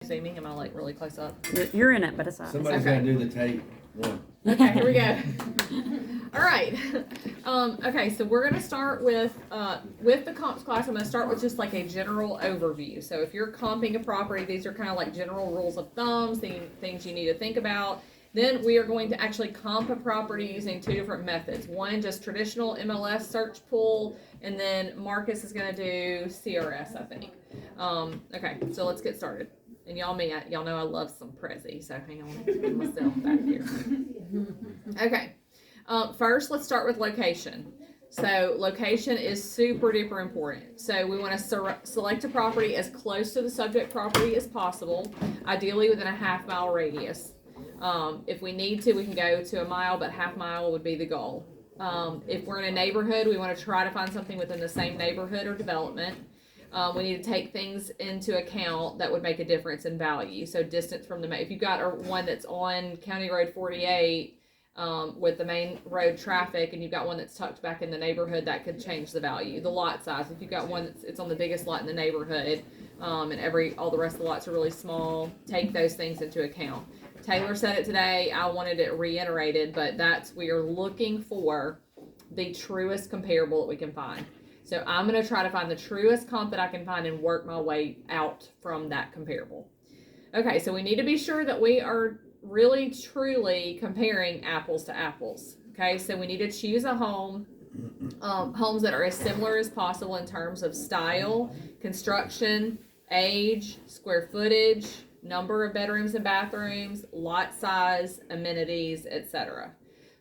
See me? Am I like really close up? You're in it, but it's not. Somebody's Okay. gotta do the tape one. Okay, here we go. All right. Okay, so we're gonna start with the comps class. I'm gonna start with just like a general overview. So if you're comping a property, these are kind of like general rules of thumbs, things you need to think about. Then we are going to actually comp a property using two different methods. One, just traditional MLS search pool, and then Marcus is gonna do CRS, I think. Okay, so let's get started. And y'all know I love some Prezi, so hang on, let me put myself back here. Okay, first let's start with location. So location is super duper important. So we want to select a property as close to the subject property as possible, ideally within a half-mile radius. If we need to, we can go to a mile, but half-mile would be the goal. If we're in a neighborhood, we want to try to find something within the same neighborhood or development. We need to take things into account that would make a difference in value. So distance from if you've got one that's on County Road 48 with the main road traffic, and you've got one that's tucked back in the neighborhood, that could change the value. The lot size, if you've got one that's on the biggest lot in the neighborhood, and all the rest of the lots are really small, take those things into account. Taylor said it today. I wanted it reiterated, but we are looking for the truest comparable that we can find. So I'm going to try to find the truest comp that I can find and work my way out from that comparable. Okay, so we need to be sure that we are really truly comparing apples to apples. Okay, so we need to choose a home, homes that are as similar as possible in terms of style, construction, age, square footage, number of bedrooms and bathrooms, lot size, amenities, etc.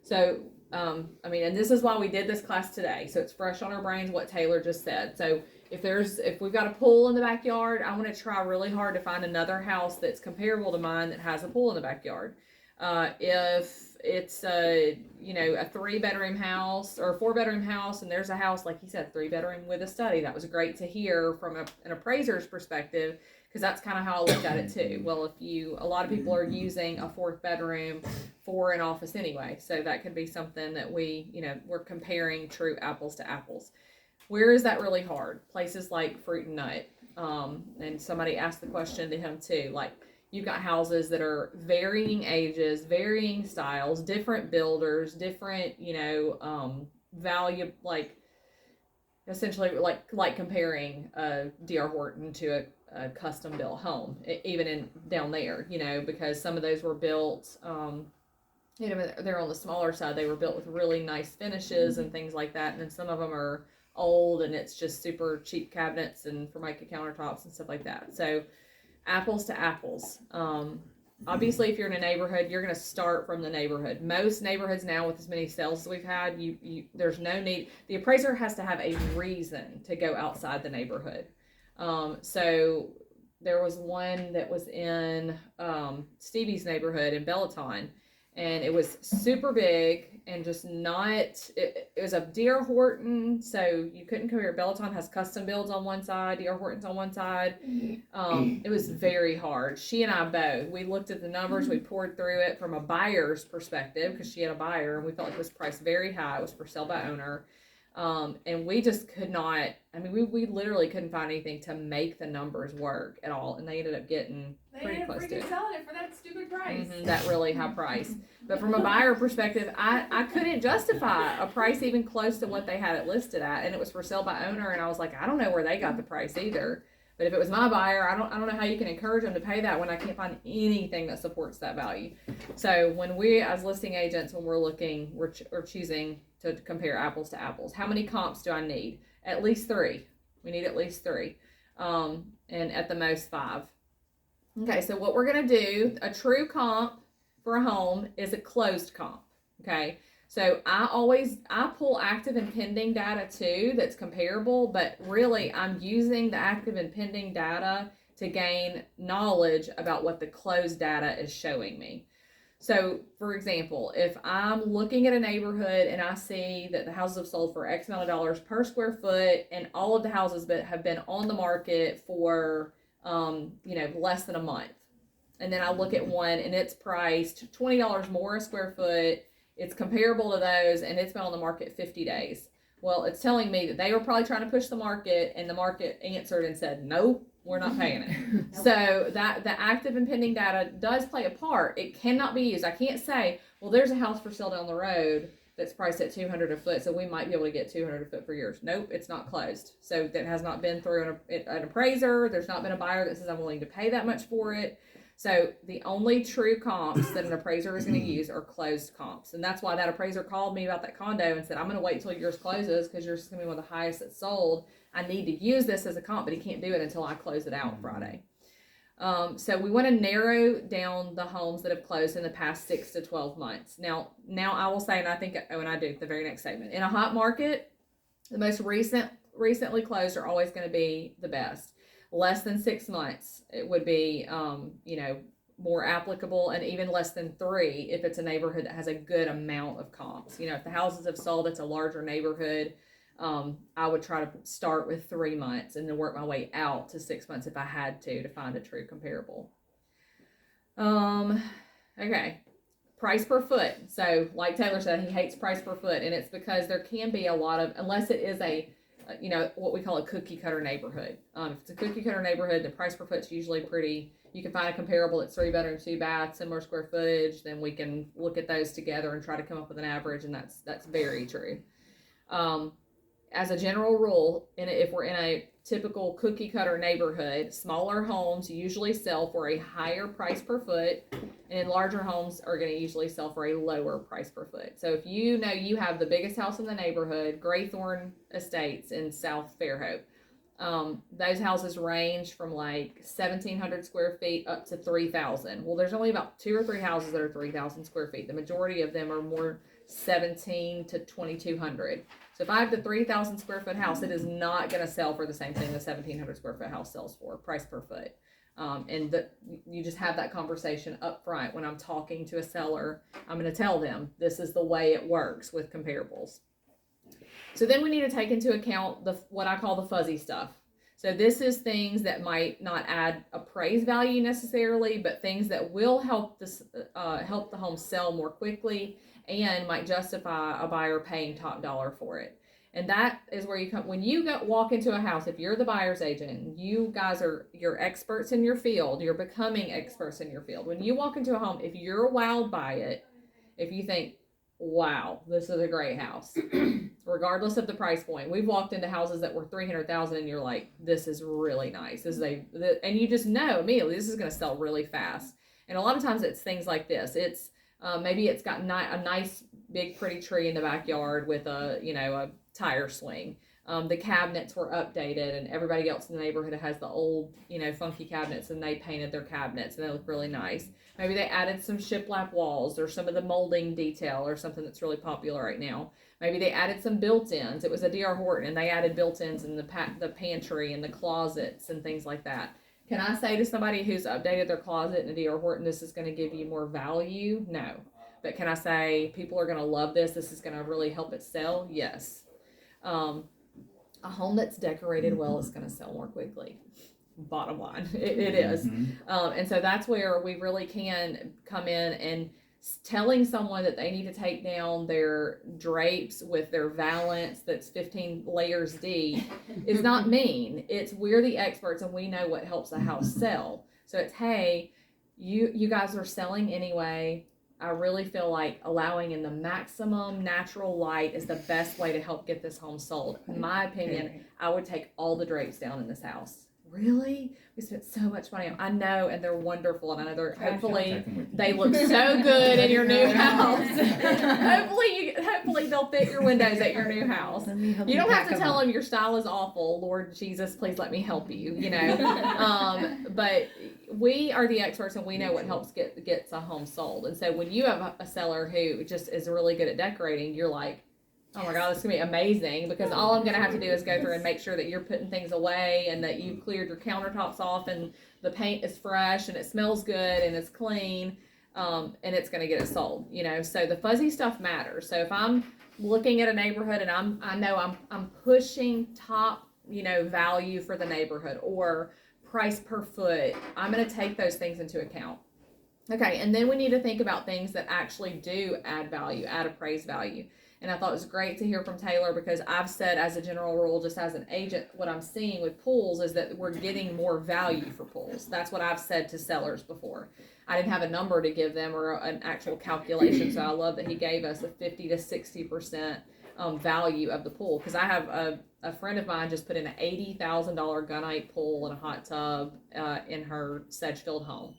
So and this is why we did this class today. So it's fresh on our brains what Taylor just said. So if we've got a pool in the backyard, I want to try really hard to find another house that's comparable to mine that has a pool in the backyard. If it's a 3-bedroom house or a 4-bedroom house, and there's a house, like he said, 3-bedroom with a study, that was great to hear from an appraiser's perspective, because that's kind of how I looked at it too. Well, a lot of people are using a 4th bedroom for an office anyway, so that could be something that we're comparing true apples to apples. Where is that really hard? Places like Fruit and Nut, and somebody asked the question to him too, like, you've got houses that are varying ages, varying styles, different builders, different, value, like, essentially like comparing a D.R. Horton to a custom built home, even down there, because some of those were built, they're on the smaller side. They were built with really nice finishes and things like that. And then some of them are old and it's just super cheap cabinets and Formica countertops and stuff like that. So apples to apples. Obviously, if you're in a neighborhood, you're going to start from the neighborhood. Most neighborhoods now, with as many sales as we've had, there's no need. The appraiser has to have a reason to go outside the neighborhood. So there was one that was in Stevie's neighborhood in Bellaton, and it was super big and just it was a D.R. Horton, so you couldn't compare. Bellaton has custom builds on one side, D.R. Horton's on one side. It was very hard. She and I both, we looked at the numbers, we poured through it from a buyer's perspective, because she had a buyer, and we felt like it was priced very high. It was for sale by owner. And we just could not, we literally couldn't find anything to make the numbers work at all. And they ended up getting pretty close to it. They ended up selling it for that stupid price. That really high price. But from a buyer perspective, I couldn't justify a price even close to what they had it listed at. And it was for sale by owner. And I was like, I don't know where they got the price either. But if it was my buyer, I don't know how you can encourage them to pay that when I can't find anything that supports that value. So when we, as listing agents, when we're looking, we're choosing to compare apples to apples. How many comps do I need? At least 3. We need at least 3. And at the most 5. Okay, so what we're going to do, a true comp for a home is a closed comp. Okay, so I pull active and pending data too that's comparable, but really I'm using the active and pending data to gain knowledge about what the closed data is showing me. So, for example, if I'm looking at a neighborhood and I see that the houses have sold for X amount of dollars per square foot, and all of the houses that have been on the market for, less than a month, and then I look at one and it's priced $20 more a square foot, it's comparable to those, and it's been on the market 50 days. Well, it's telling me that they were probably trying to push the market, and the market answered and said, nope, we're not paying it. So that the active and pending data does play a part. It cannot be used. I can't say, well, there's a house for sale down the road that's priced at 200 a foot, so we might be able to get 200 a foot for yours. Nope, it's not closed. So that has not been through an appraiser. There's not been a buyer that says I'm willing to pay that much for it. So the only true comps that an appraiser is going to use are closed comps. And that's why that appraiser called me about that condo and said, I'm going to wait till yours closes because yours is going to be one of the highest that's sold. I need to use this as a comp, but he can't do it until I close it out Friday. So we want to narrow down the homes that have closed in the past 6 to 12 months. Now I will say, and I think when I do the very next statement, in a hot market, the most recently closed are always going to be the best. Less than 6 months, it would be, more applicable, and even less than 3 if it's a neighborhood that has a good amount of comps. If the houses have sold, it's a larger neighborhood. I would try to start with 3 months and then work my way out to 6 months if I had to find a true comparable. Okay. Price per foot. So like Taylor said, he hates price per foot, and it's because there can be a lot of, unless it is a, what we call a cookie cutter neighborhood. If it's a cookie cutter neighborhood, the price per foot's usually pretty, you can find a comparable that's 3 bedroom, 2 bath, similar square footage, then we can look at those together and try to come up with an average, and that's very true. As a general rule, if we're in a typical cookie cutter neighborhood, smaller homes usually sell for a higher price per foot, and larger homes are going to usually sell for a lower price per foot. So if you have the biggest house in the neighborhood, Graythorn Estates in South Fairhope, those houses range from like 1,700 square feet up to 3,000. Well, there's only about 2 or 3 houses that are 3,000 square feet. The majority of them are more 1,700 to 2,200. So if I have the 3,000 square foot house, it is not going to sell for the same thing the 1,700 square foot house sells for, price per foot. You just have that conversation up front. When I'm talking to a seller, I'm going to tell them this is the way it works with comparables. So then we need to take into account what I call the fuzzy stuff. So this is things that might not add appraised value necessarily, but things that will help help the home sell more quickly and might justify a buyer paying top dollar for it. And that is where you come, when you walk into a house, if you're the buyer's agent, you guys you're experts in your field, you're becoming experts in your field. When you walk into a home, if you're wowed by it, if you think, wow, this is a great house, regardless of the price point. We've walked into houses that were $300,000 and you're like, this is really nice. And you just know immediately this is going to sell really fast. And a lot of times it's things like this. It's maybe it's got a nice big pretty tree in the backyard with a tire swing. The cabinets were updated, and everybody else in the neighborhood has the old, funky cabinets, and they painted their cabinets and they look really nice. Maybe they added some shiplap walls or some of the molding detail or something that's really popular right now. Maybe they added some built-ins. It was a D.R. Horton, and they added built-ins in the pantry and the closets and things like that. Can I say to somebody who's updated their closet in a D.R. Horton, this is going to give you more value? No. But can I say people are going to love this? This is going to really help it sell? Yes. A home that's decorated well is going to sell more quickly. Bottom line, it is. And so that's where we really can come in, and telling someone that they need to take down their drapes with their valance that's 15 layers deep is not mean. It's we're the experts and we know what helps a house sell. So it's, hey, you guys are selling anyway. I really feel like allowing in the maximum natural light is the best way to help get this home sold. In my opinion, I would take all the drapes down in this house. Really? We spent so much money on. I know, and they're wonderful, and I know hopefully they look so good in your new house. hopefully they'll fit your windows at your new house. You don't have to tell them your style is awful. Lord Jesus, please let me help you. But we are the experts, and we know what helps gets a home sold. And so when you have a seller who just is really good at decorating, you're like, oh my God, this is going to be amazing, because all I'm going to have to do is go through and make sure that you're putting things away and that you cleared your countertops off and the paint is fresh and it smells good and it's clean, and it's going to get it sold, So the fuzzy stuff matters. So if I'm looking at a neighborhood and I know I'm pushing top, value for the neighborhood or price per foot, I'm going to take those things into account. Okay, and then we need to think about things that actually do add value, add appraised value. And I thought it was great to hear from Taylor, because I've said as a general rule, just as an agent, what I'm seeing with pools is that we're getting more value for pools. That's what I've said to sellers before. I didn't have a number to give them or an actual calculation, so I love that he gave us a 50 to 60% value of the pool. Because I have a friend of mine just put in an $80,000 gunite pool and a hot tub in her Sedgefield home.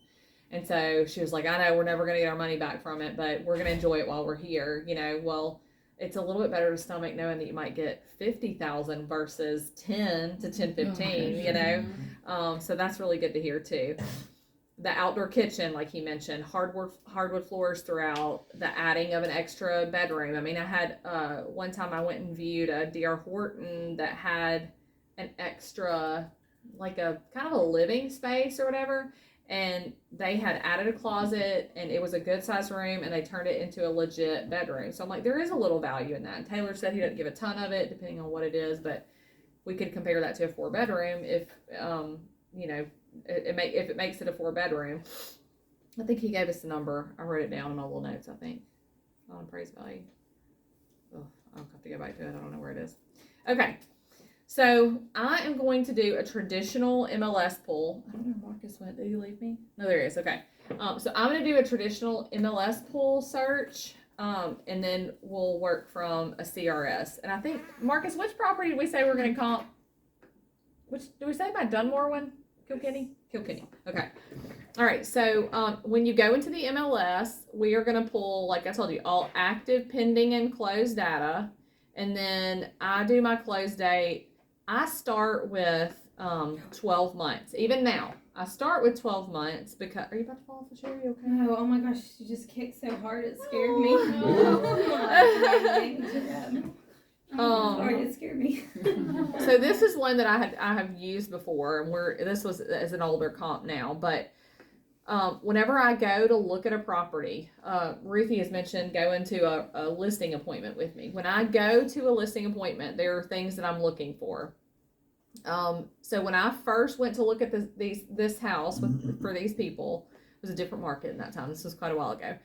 And so she was like, I know we're never going to get our money back from it, but we're going to enjoy it while we're here. Well, it's a little bit better to stomach knowing that you might get 50,000 versus 10 to 10-15, so that's really good to hear too. The outdoor kitchen, like he mentioned, hardwood floors throughout, the adding of an extra bedroom. I mean, I had one time I went and viewed a D.R. Horton that had an extra, like a kind of a living space or whatever. And they had added a closet, and it was a good sized room, and they turned it into a legit bedroom. So I'm like, there is a little value in that. And Taylor said he doesn't give a ton of it, depending on what it is, but we could compare that to a 4-bedroom if, if it makes it a 4-bedroom. I think he gave us the number. I wrote it down in my little notes, I think, on appraised value. Oh, I'll have to go back to it. I don't know where it is. Okay. So I am going to do a traditional MLS pool. I don't know where Marcus went. Did he leave me? No, there he is. Okay. So I'm going to do a traditional MLS pool search, and then we'll work from a CRS. And I think, Marcus, which property did we say we're going to comp? Did we say by Dunmore one? Kilkenny? Kilkenny. Okay. All right. So when you go into the MLS, we are going to pull, like I told you, all active, pending, and closed data. And then I do my close date. I start with 12 months. Even now, I start with 12 months because. Are you about to fall off the chair? Are you okay? No, oh my gosh, you just kicked so hard it scared me. Sorry, it scared me. So this is one that I have used before, and this was as an older comp now, but. Whenever I go to look at a property, Ruthie has mentioned going to a listing appointment with me. When I go to a listing appointment, there are things that I'm looking for. So when I first went to look at this house for these people, it was a different market in that time. This was quite a while ago.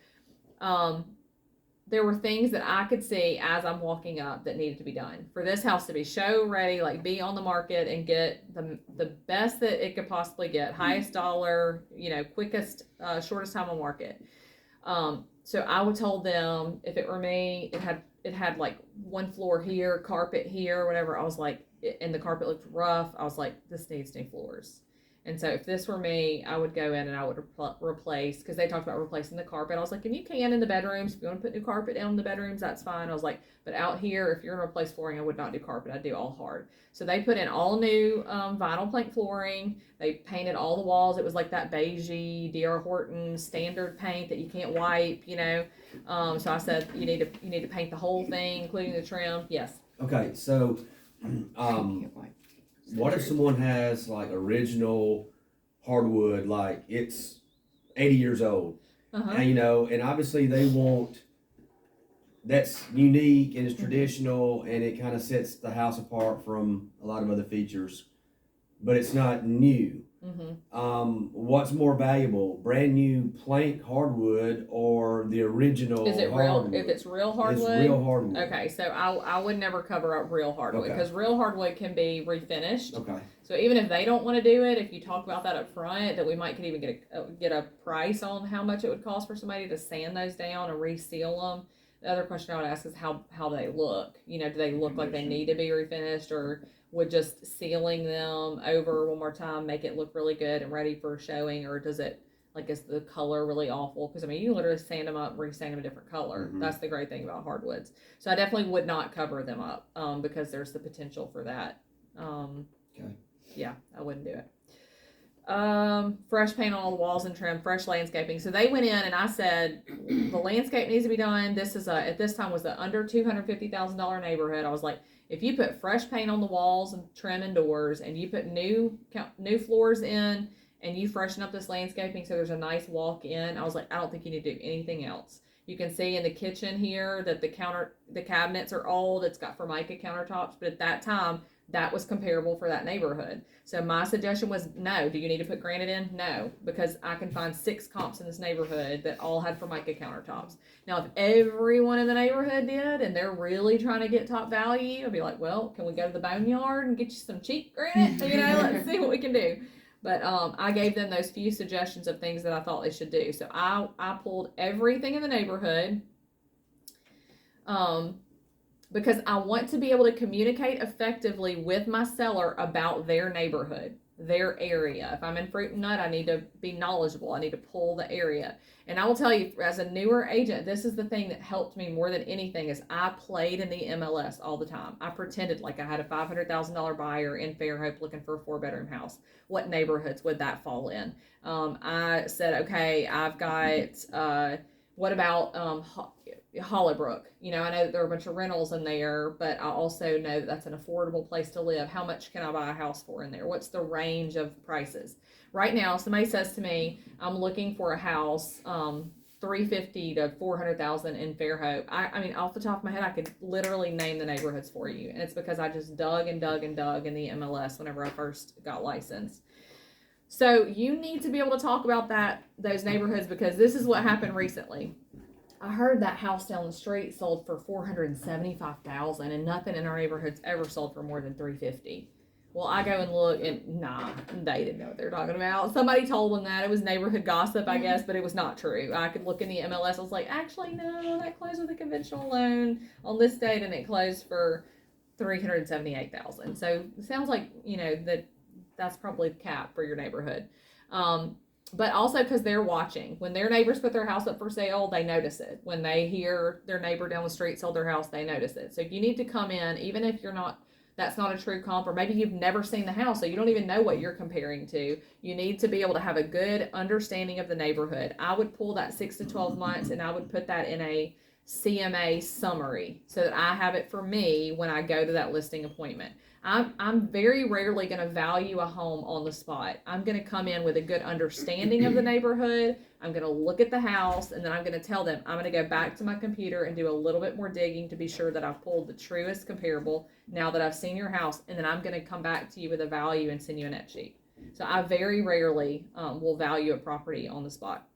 There were things that I could see as I'm walking up that needed to be done for this house to be show ready, like be on the market and get the best that it could possibly get, highest dollar, quickest, shortest time on market. So I would told them if it were me, it had like one floor here, carpet here, whatever. I was like, and the carpet looked rough. I was like, this needs new floors. And so if this were me, I would go in and I would replace, because they talked about replacing the carpet. I was like, and you can in the bedrooms. If you want to put new carpet down in the bedrooms, that's fine. I was like, but out here, if you're going to replace flooring, I would not do carpet. I'd do all hard. So they put in all new vinyl plank flooring. They painted all the walls. It was like that beigey D.R. Horton standard paint that you can't wipe, So I said, you need to paint the whole thing, including the trim. Yes. Okay, so what if someone has like original hardwood, like it's 80 years old, and, and obviously they want, that's unique and it's traditional and it kind of sets the house apart from a lot of other features, but it's not new. What's more valuable, brand new plank hardwood or the original hardwood? If it's real hardwood? It's real hardwood. Okay, so I would never cover up real hardwood because real hardwood can be refinished. Okay. So even if they don't want to do it, if you talk about that up front, that we might could even get a price on how much it would cost for somebody to sand those down and reseal them. The other question I would ask is how they look. Do they look like they need to be refinished, or would just sealing them over one more time make it look really good and ready for showing, or does it, is the color really awful? Because you literally sand them up, resand them a different color. That's the great thing about hardwoods. So I definitely would not cover them up because there's the potential for that. Okay. Yeah, I wouldn't do it. Fresh paint on all the walls and trim, fresh landscaping. So they went in and I said, the landscape needs to be done. This is at this time was the under $250,000 neighborhood. I was like, if you put fresh paint on the walls and trim and doors, and you put new floors in, and you freshen up this landscaping so there's a nice walk in, I was like, I don't think you need to do anything else. You can see in the kitchen here that the cabinets are old. It's got Formica countertops, but at that time, that was comparable for that neighborhood. So my suggestion was no. Do you need to put granite in? No, because I can find 6 comps in this neighborhood that all had Formica countertops. Now, if everyone in the neighborhood did and they're really trying to get top value, I'd be like, well, can we go to the boneyard and get you some cheap granite? Let's see what we can do. But I gave them those few suggestions of things that I thought they should do. So I pulled everything in the neighborhood. Because I want to be able to communicate effectively with my seller about their neighborhood, their area. If I'm in fruit and nut, I need to be knowledgeable. I need to pull the area. And I will tell you, as a newer agent, this is the thing that helped me more than anything is I played in the MLS all the time. I pretended like I had a $500,000 buyer in Fairhope looking for a 4-bedroom house. What neighborhoods would that fall in? I said, okay, I've got, what about Hollowbrook? I know that there are a bunch of rentals in there, but I also know that that's an affordable place to live. How much can I buy a house for in there? What's the range of prices? Right now, somebody says to me, I'm looking for a house, $350,000 to $400,000 in Fairhope. I mean, off the top of my head, I could literally name the neighborhoods for you. And it's because I just dug and dug and dug in the MLS whenever I first got licensed. So you need to be able to talk about those neighborhoods, because this is what happened recently. I heard that house down the street sold for $475,000, and nothing in our neighborhood's ever sold for more than $350,000. Well, I go and look, and they didn't know what they were talking about. Somebody told them that. It was neighborhood gossip, I guess, but it was not true. I could look in the MLS. I was like, actually, no, that closed with a conventional loan on this date, and it closed for $378,000. So it sounds like that's probably the cap for your neighborhood. But also because they're watching. When their neighbors put their house up for sale, they notice it. When they hear their neighbor down the street sold their house, they notice it. So you need to come in, even if that's not a true comp, or maybe you've never seen the house, so you don't even know what you're comparing to. You need to be able to have a good understanding of the neighborhood. I would pull that 6 to 12 months, and I would put that in a CMA summary so that I have it for me when I go to that listing appointment. I'm very rarely going to value a home on the spot. I'm going to come in with a good understanding of the neighborhood. I'm going to look at the house, and then I'm going to tell them, I'm going to go back to my computer and do a little bit more digging to be sure that I've pulled the truest comparable now that I've seen your house, and then I'm going to come back to you with a value and send you a net sheet. So I very rarely will value a property on the spot.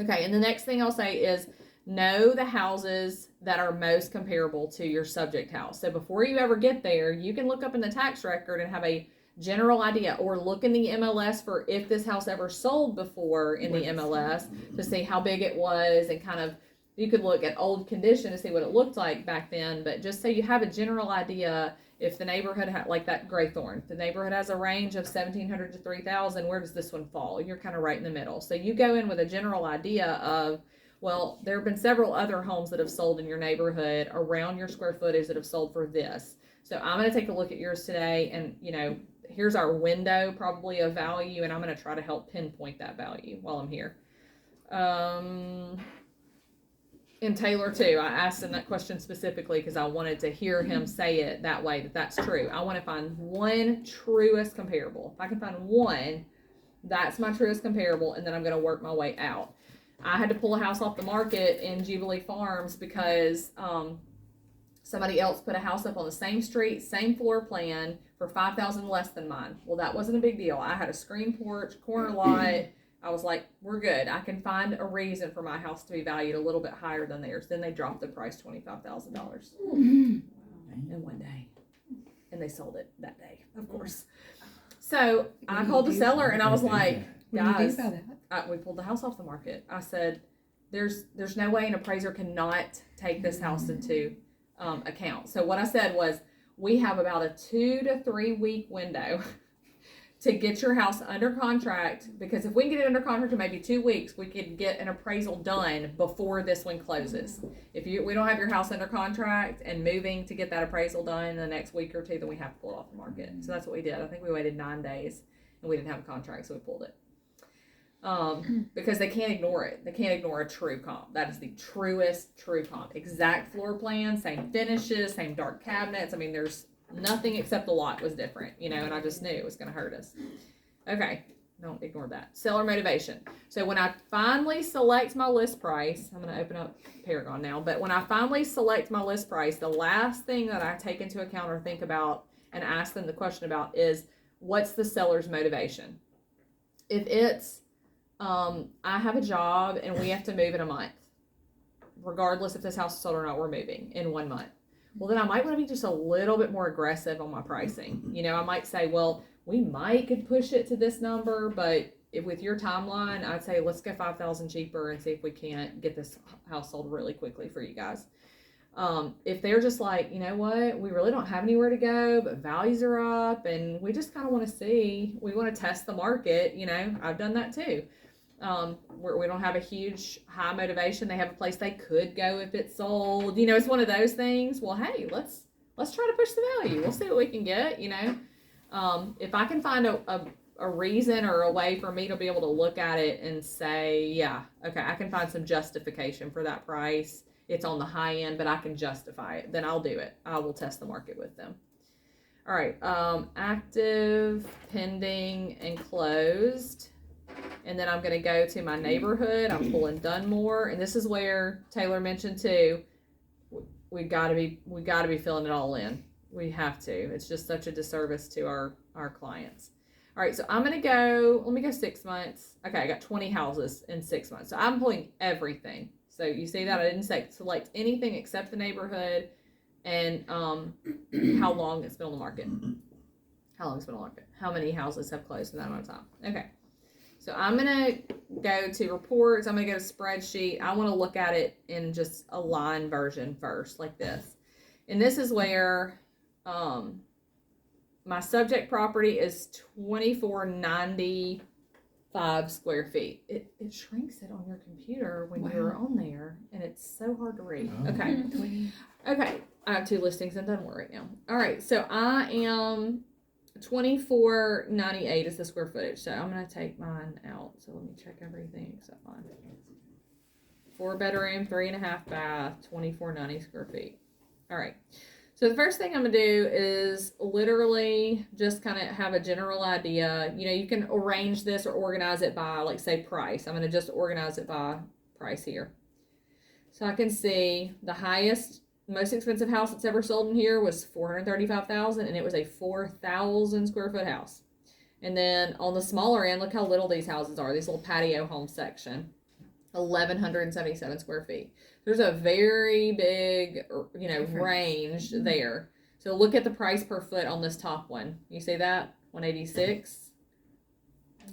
Okay, and the next thing I'll say is know the houses that are most comparable to your subject house. So before you ever get there, you can look up in the tax record and have a general idea, or look in the MLS for if this house ever sold before in the MLS to see how big it was, and kind of, you could look at old condition to see what it looked like back then, but just so you have a general idea. If the neighborhood had, like that Graythorne, the neighborhood has a range of 1,700 to 3,000, where does this one fall? You're kind of right in the middle. So you go in with a general idea of, well, there have been several other homes that have sold in your neighborhood around your square footage that have sold for this. So I'm going to take a look at yours today, and here's our window probably of value, and I'm going to try to help pinpoint that value while I'm here. And Taylor too, I asked him that question specifically because I wanted to hear him say it that way, that's true. I want to find one truest comparable. If I can find one, that's my truest comparable, and then I'm going to work my way out. I had to pull a house off the market in Jubilee Farms because somebody else put a house up on the same street, same floor plan for $5,000 less than mine. Well, that wasn't a big deal. I had a screen porch, corner lot. I was like, we're good. I can find a reason for my house to be valued a little bit higher than theirs. Then they dropped the price $25,000 in one day, and they sold it that day, of course. So I called the seller, and I was like, guys, we pulled the house off the market. I said, there's no way an appraiser cannot take this house into account. So what I said was, we have about a 2 to 3 week window to get your house under contract, because if we can get it under contract in maybe 2 weeks, we could get an appraisal done before this one closes. If we don't have your house under contract and moving to get that appraisal done in the next week or two, then we have to pull it off the market. So that's what we did. I think we waited 9 days, and we didn't have a contract, so we pulled it. Because they can't ignore it. They can't ignore a true comp. That is the truest true comp. Exact floor plan, same finishes, same dark cabinets. I mean, there's nothing except the lot was different, and I just knew it was going to hurt us. Okay, don't ignore that. Seller motivation. So when I finally select my list price, I'm going to open up Paragon now, but when I finally select my list price, the last thing that I take into account or think about and ask them the question about is, what's the seller's motivation? If it's, I have a job and we have to move in a month, regardless if this house is sold or not, we're moving in 1 month. Well, then I might want to be just a little bit more aggressive on my pricing. You know, I might say, well, we might could push it to this number, but if with your timeline, I'd say let's go 5,000 cheaper and see if we can't get this house sold really quickly for you guys. If they're just like, you know what, we really don't have anywhere to go, but values are up and we just kind of want to see, we want to test the market. You know, I've done that too. We don't have a huge high motivation. They have a place they could go if it's sold. You know, it's one of those things. Well, hey, let's try to push the value. We'll see what we can get, you know. If I can find a reason or a way for me to be able to look at it and say, yeah, okay, I can find some justification for that price. It's on the high end, but I can justify it. Then I'll do it. I will test the market with them. All right, active, pending, and closed. And then I'm going to go to my neighborhood. I'm pulling Dunmore, and this is where Taylor mentioned too. We got to be filling it all in. We have to. It's just such a disservice to our clients. All right, so I'm going to go, let me go 6 months. Okay, I got 20 houses in 6 months. So I'm pulling everything. So you see that I didn't select anything except the neighborhood and how long it's been on the market. How long it's been on the market. How many houses have closed in that amount of time. Okay. So I'm going to go to reports. I'm going to go to spreadsheet. I want to look at it in just a line version first, like this. And this is where my subject property is 2495 square feet. It shrinks it on your computer when you're on there, and it's so hard to read. Oh. Okay. Okay. I have 2 listings in Dunmore right now. All right. So I am 2498 is the square footage. So I'm going to take mine out. So let me check everything except mine. 4 bedroom, 3.5 bath, 2490 square feet. All right. So the first thing I'm going to do is literally just kind of have a general idea. You know, you can arrange this or organize it by, like, say, price. I'm going to just organize it by price here. So I can see the highest, most expensive house that's ever sold in here was $435,000, and it was a 4,000 square foot house. And then on the smaller end, look how little these houses are. These little patio home section, 1,177 square feet. There's a very big, you know, range there. So look at the price per foot on this top one. You see that? 186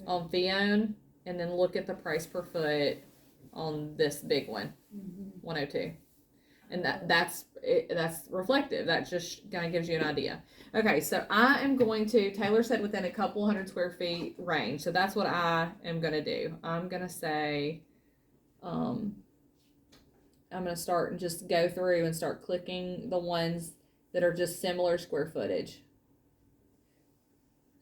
on Fione, and then look at the price per foot on this big one, 102. And that's reflective. That just kind of gives you an idea. Okay, so I am going to, Taylor said within a couple hundred square feet range. So that's what I am going to do. I'm going to say, I'm going to start and just go through and start clicking the ones that are just similar square footage.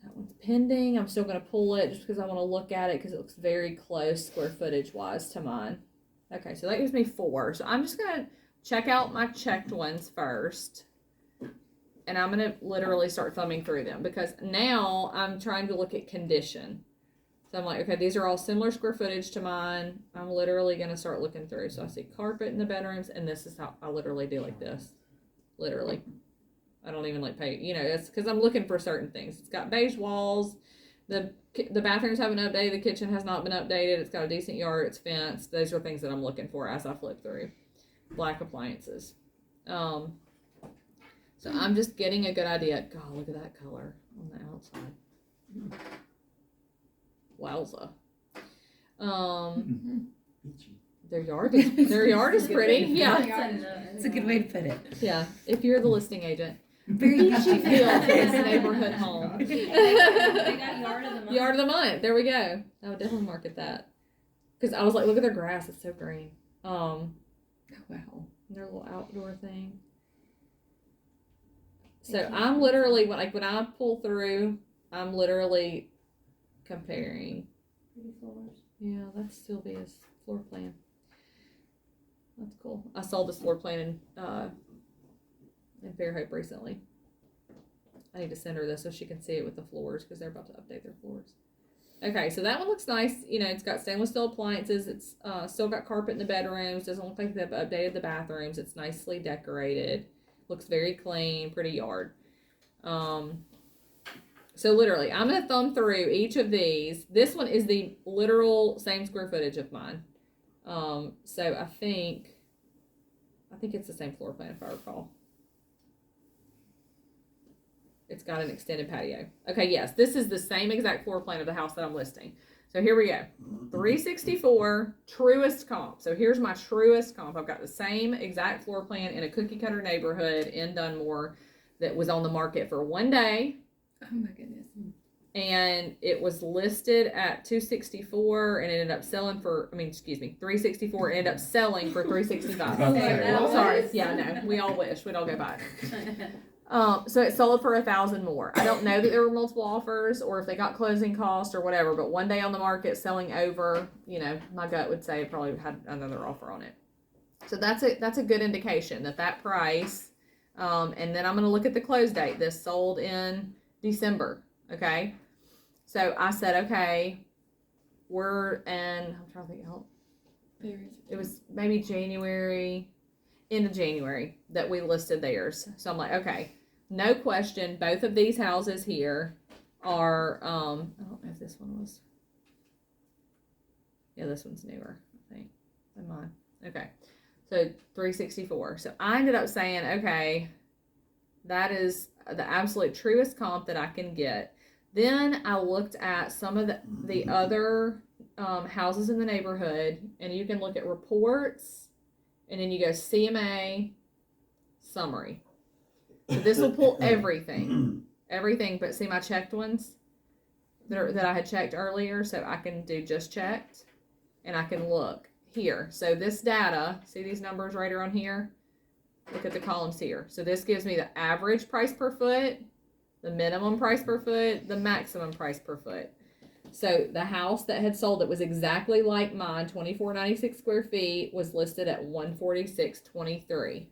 That one's pending. I'm still going to pull it just because I want to look at it because it looks very close square footage wise to mine. Okay, so that gives me 4. So I'm just going to check out my checked ones first. And I'm going to literally start thumbing through them because now I'm trying to look at condition. So I'm like, okay, these are all similar square footage to mine. I'm literally going to start looking through. So I see carpet in the bedrooms, and this is how I literally do like this. Literally. I don't even like pay, you know, it's because I'm looking for certain things. It's got beige walls. The bathrooms haven't updated. The kitchen has not been updated. It's got a decent yard. It's fenced. Those are things that I'm looking for as I flip through. Black appliances. So I'm just getting a good idea. God, look at that color on the outside. Wowza. Their yard is pretty. Yeah. It's a good way to put it. Yeah. If you're the listing agent. Very Beachy happy. Field is a neighborhood home. They got yard of the month. Yard of the month. There we go. I would definitely market that. Because I was like, look at their grass. It's so green. Wow. Their little outdoor thing. So I'm literally, when I pull through, I'm literally comparing. Pretty floors. Yeah, that's Sylvia's floor plan. That's cool. I saw this floor plan in Fairhope recently. I need to send her this so she can see it with the floors because they're about to update their floors. Okay, so that one looks nice. You know, it's got stainless steel appliances. It's still got carpet in the bedrooms. Doesn't look like they've updated the bathrooms. It's nicely decorated. Looks very clean, pretty yard. So literally, I'm gonna thumb through each of these. This one is the literal same square footage of mine. So I think it's the same floor plan if I recall. It's got an extended patio. Okay, yes, this is the same exact floor plan of the house that I'm listing. So here we go. 364, truest comp. So here's my truest comp. I've got the same exact floor plan in a cookie cutter neighborhood in Dunmore that was on the market for 1 day. Oh my goodness. And it was listed at 264 and it ended up selling for, 364 and ended up selling for 365. Okay, I'm sorry. Yeah, no, we all wish. We'd all go buy it. So it sold for 1,000 more. I don't know that there were multiple offers or if they got closing costs or whatever, but 1 day on the market selling over, my gut would say it probably had another offer on it. So that's a good indication that price, and then I'm going to look at the close date. This sold in December. Okay. So I said, okay, I'm trying to think how, it was maybe end of January that we listed theirs. So I'm like, okay, no question, both of these houses here are, I don't know if this one was, yeah, this one's newer, I think, than mine. Okay, so 364. So I ended up saying, okay, that is the absolute truest comp that I can get. Then I looked at some of the other houses in the neighborhood, and you can look at reports, and then you go CMA summary. So this will pull everything, but see my checked ones that I had checked earlier, so I can do just checked, and I can look here. So this data, see these numbers right around here? Look at the columns here. So this gives me the average price per foot, the minimum price per foot, the maximum price per foot. So the house that had sold that was exactly like mine, 2496 square feet, was listed at 146.23.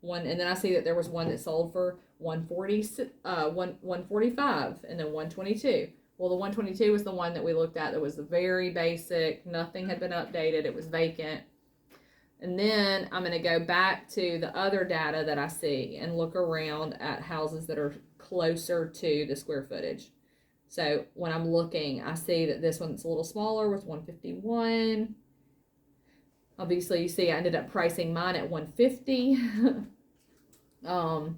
And then I see that there was one that sold for 145 and then 122. Well, the 122 was the one that we looked at that was very basic. Nothing had been updated. It was vacant. And then I'm going to go back to the other data that I see and look around at houses that are closer to the square footage. So when I'm looking, I see that this one's a little smaller with 151. Obviously, you see I ended up pricing mine at 150. And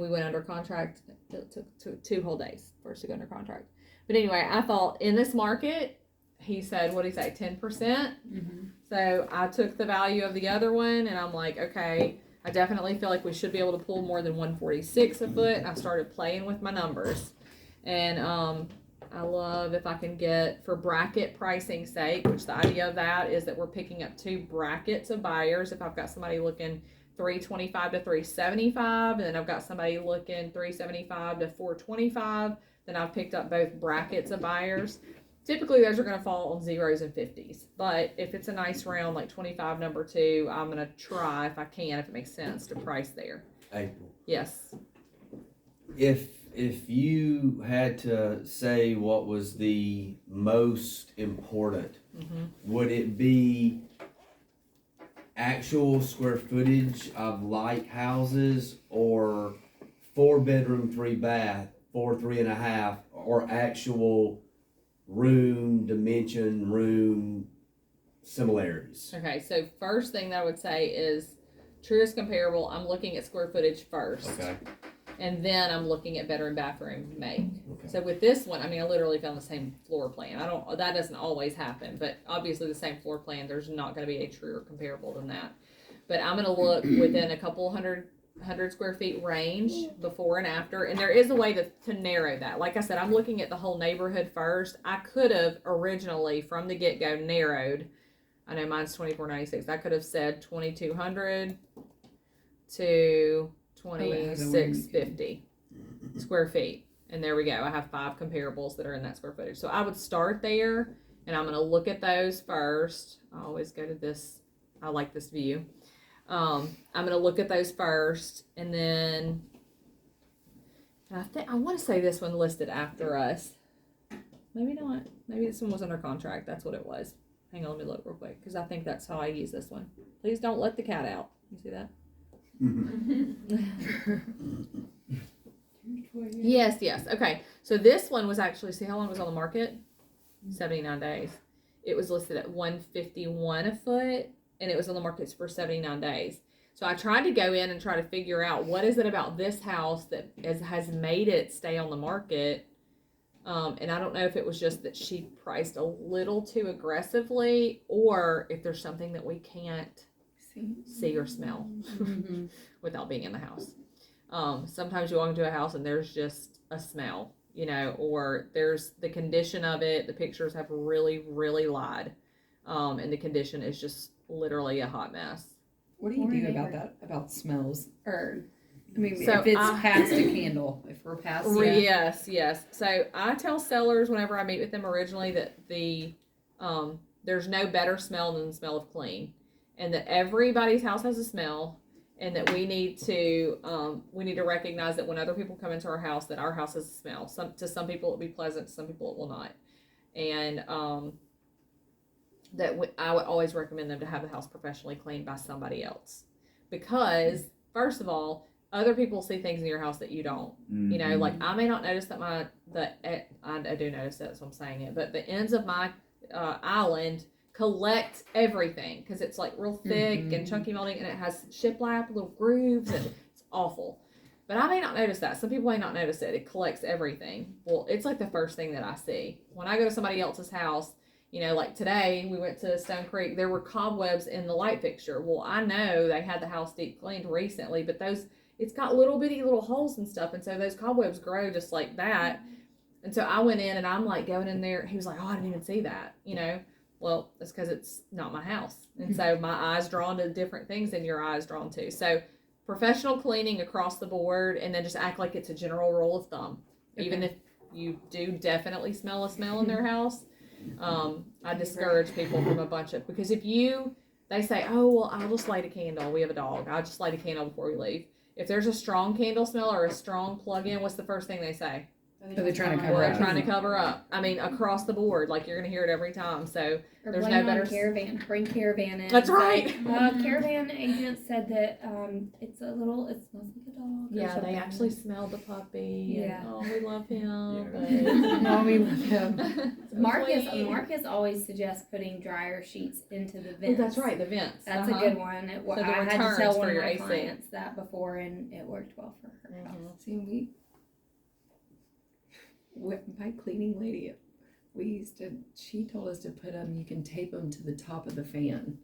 we went under contract. It took 2 whole days for us to go under contract. But anyway, I thought in this market, he said, what did he say, 10%? Mm-hmm. So I took the value of the other one, and I'm like, okay, I definitely feel like we should be able to pull more than 146 a foot. And I started playing with my numbers. And I love if I can get, for bracket pricing sake, which the idea of that is that we're picking up 2 brackets of buyers. If I've got somebody looking 325 to 375, and then I've got somebody looking 375 to 425, then I've picked up both brackets of buyers. Typically, those are going to fall on 0s and 50s. But if it's a nice round like 25 number 2, I'm going to try, if I can, if it makes sense, to price there. April. Yes. If you had to say what was the most important, would it be actual square footage of like houses, or 4 bedroom, 3 bath, 4 3.5, or actual room dimension, room similarities? Okay, so first thing that I would say is truest comparable. I'm looking at square footage first. Okay. And then I'm looking at bedroom bathroom make. Okay. So with this one, I literally found the same floor plan. That doesn't always happen, but obviously the same floor plan, there's not going to be a truer comparable than that. But I'm going to look within a couple hundred square feet range before and after, and there is a way to narrow that. Like I said, I'm looking at the whole neighborhood first. I could have originally from the get-go narrowed. I know mine's 2496. I could have said 2200 to 2650 square feet, and there we go. I have 5 comparables that are in that square footage. So I would start there, and I'm going to look at those first. I always go to this. I like this view. I'm going to look at those first, and then I want to say this one listed after us. Maybe not. Maybe this one was under contract. That's what it was. Hang on, let me look real quick, because I think that's how I use this one. Please don't let the cat out. You see that? for you. Yes. Okay. So this one was actually, see how long it was on the market? 79 days. It was listed at $151 a foot, and it was on the market for 79 days. So I tried to go in and try to figure out what is it about this house that has made it stay on the market. And I don't know if it was just that she priced a little too aggressively, or if there's something that we can't see or smell without being in the house. Sometimes you walk into a house and there's just a smell, or there's the condition of it. The pictures have really, really lied. And the condition is just literally a hot mess. What do you do about that? About smells? Or, I mean, So if it's past a candle, if we're past Yes. So I tell sellers whenever I meet with them originally that there's no better smell than the smell of clean, and that everybody's house has a smell, and that we need to recognize that when other people come into our house, that our house has a smell. To some people it will be pleasant, to some people it will not, and I would always recommend them to have the house professionally cleaned by somebody else, because first of all, other people see things in your house that you don't. Like I may not notice that I do notice that, so I'm saying it, but the ends of my island collect everything because it's like real thick and chunky molding, and it has shiplap, little grooves, and it's awful. But I may not notice that. Some people may not notice it. It collects everything. Well, it's like the first thing that I see when I go to somebody else's house. Like today we went to Stone Creek, there were cobwebs in the light fixture. Well, I know they had the house deep cleaned recently, but it's got little bitty little holes and stuff, and so those cobwebs grow just like that. And so I went in and I'm like going in there. He was like, "Oh, I didn't even see that." Well, it's because it's not my house, and so my eye's drawn to different things than your eye's drawn to. So professional cleaning across the board, and then just act like it's a general rule of thumb. Okay. Even if you do definitely smell a smell in their house, I discourage people from because if they say, "Oh, well, I'll just light a candle. We have a dog. I'll just light a candle before we leave." If there's a strong candle smell or a strong plug-in, what's the first thing they say? They're trying to cover We're up. trying to cover up. I mean, across the board, like you're going to hear it every time. So Or there's blame no better. on Caravan. Bring Caravan in. That's right. Caravan agent said that it smells like a dog. Yeah, they actually smelled the puppy. Yeah. And, we love him. No, we love him. Marcus always suggests putting dryer sheets into the vents. Oh, that's right, the vents. That's a good one. So the I had to returns tell for one of your my AC. clients that before, and it worked well for her. See, my cleaning lady, she told us to put them, you can tape them to the top of the fan.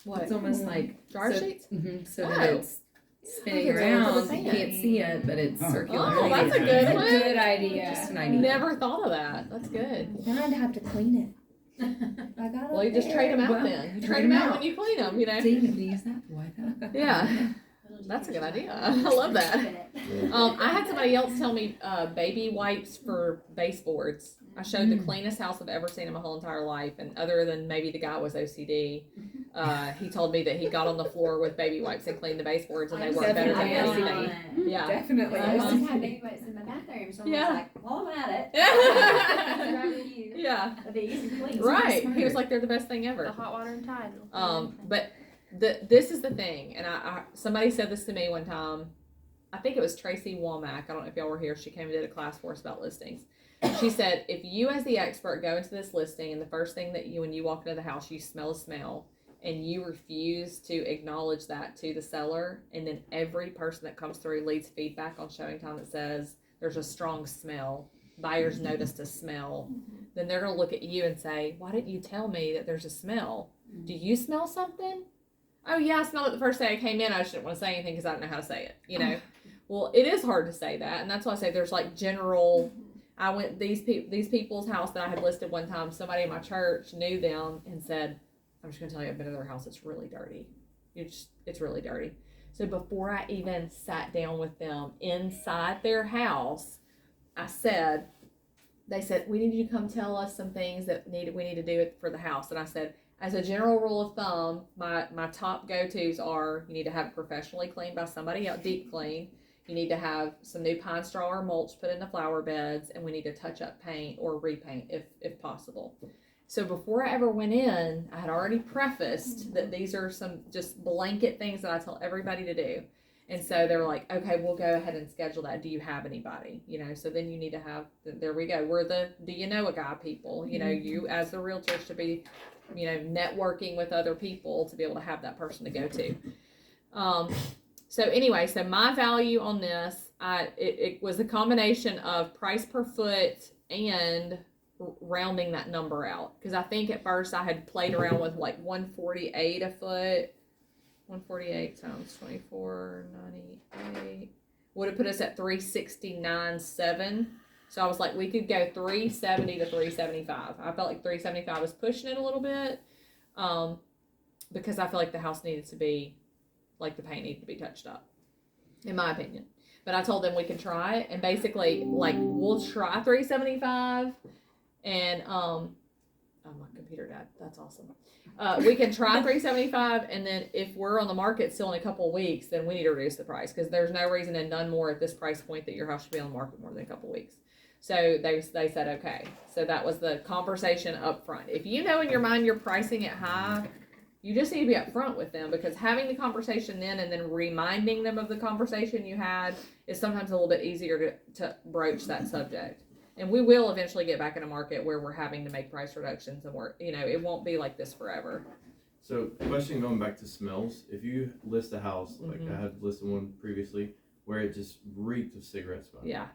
What? It's almost like dryer sheets? So that it's spinning it's over the around. fan. You can't see it, but it's circular. Oh, that's a good That's one. a good idea. Just an idea. Never thought of that. That's good. Then I'd have to clean it. I got Well, you just trade them out then. You trade them out when you clean them, So you can use that. Why not? Yeah. That's a good idea. I love that. I had somebody else tell me baby wipes for baseboards. I showed the cleanest house I've ever seen in my whole entire life, and other than maybe the guy was OCD, he told me that he got on the floor with baby wipes and cleaned the baseboards, and they work better than anything. Yeah, Definitely. I used to have baby wipes in my bathroom, so I was like, while I'm at it, grab a few yeah, of these and please. right. He was like, they're the best thing ever. The hot water and Tide. But this is the thing, and I somebody said this to me one time. I think it was Tracy Womack. I don't know if y'all were here. She came and did a class for us about listings. She said, if you as the expert go into this listing and the first thing that when you walk into the house, you smell a smell, and you refuse to acknowledge that to the seller, and then every person that comes through leaves feedback on showing time that says there's a strong smell, buyers noticed a smell, then they're going to look at you and say, why didn't you tell me that there's a smell? Do you smell something? Oh yeah, I smelled it the first day I came in. I just didn't want to say anything because I didn't know how to say it, Well, it is hard to say that, and that's why I say there's like general. I went these people's house that I had listed one time. Somebody in my church knew them and said, "I'm just going to tell you, I've been to their house. It's really dirty. It's really dirty." So before I even sat down with them inside their house, they said, "We need you to come tell us some things that we need to do it for the house." And I said, as a general rule of thumb, my top go-tos are you need to have it professionally cleaned by somebody else, deep clean. You need to have some new pine straw or mulch put in the flower beds, and we need to touch up paint or repaint if possible. So before I ever went in, I had already prefaced that these are some just blanket things that I tell everybody to do. And so they were like, okay, we'll go ahead and schedule that. Do you have anybody? You know, so then you need to have, there we go. We're the, do you know a guy people? You know, you as the realtor should be, you know, networking with other people to be able to have that person to go to. So anyway, so my value on this, it was a combination of price per foot and rounding that number out. Because I think at first I had played around with like 148 a foot. 148 times 24.98 would have put us at 369.7. So I was like, we could go 370 to 375. I felt like 375 was pushing it a little bit, because I feel like the house needed to be, like the paint needed to be touched up, in my opinion. But I told them we can try it, and basically, like, we'll try 375, and oh, my computer died. That's awesome. We can try 375, and then if we're on the market still in a couple of weeks, then we need to reduce the price, because there's no reason in Dunmore at this price point that your house should be on the market more than a couple of weeks. So they said okay. So that was the conversation up front. If you know in your mind you're pricing it high, you just need to be upfront with them, because having the conversation then and then reminding them of the conversation you had is sometimes a little bit easier to broach that subject. And we will eventually get back in a market where we're having to make price reductions, and it won't be like this forever. So, question going back to smells. If you list a house, like I had listed one previously, where it just reeked of cigarette smoke. Yeah.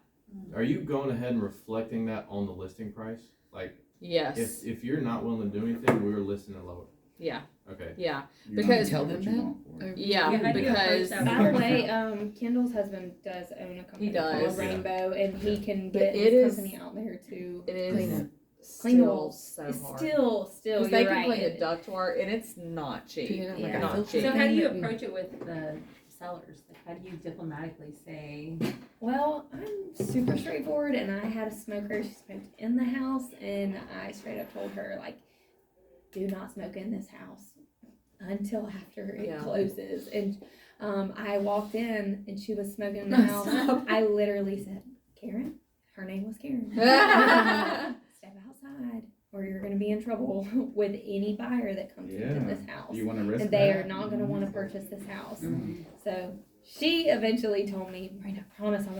Are you going ahead and reflecting that on the listing price? Like, Yes. if you're not willing to do anything, we were listing it lower. Yeah. Okay. Yeah. You Because tell them What you that? want for it. Yeah, Yeah, how do you because approach that? By the way, Kendall's husband does own a company He does. called Rainbow, and he can But get it his is- company out there to it is Clean it. clean still the so It's hard. still, Because they you're can clean right. the ductwork, and it's not cheap. Clean it up like Yeah. a Not filter cheap. So how do you thing. approach it with the sellers? Like, how do you diplomatically say? Well, I'm super straightforward, and I had a smoker. She smoked in the house, and I straight up told her, like, do not smoke in this house until after it Yeah. closes. And I walked in, and she was smoking in the house. Stop. I literally said, Karen, her name was Karen. Yeah. Step outside, or you're going to be in trouble with any buyer that comes into Yeah. this house. Do you want to risk And they that? are not going to want to purchase this house. Mhm. So she eventually told me, Brenda, I promise I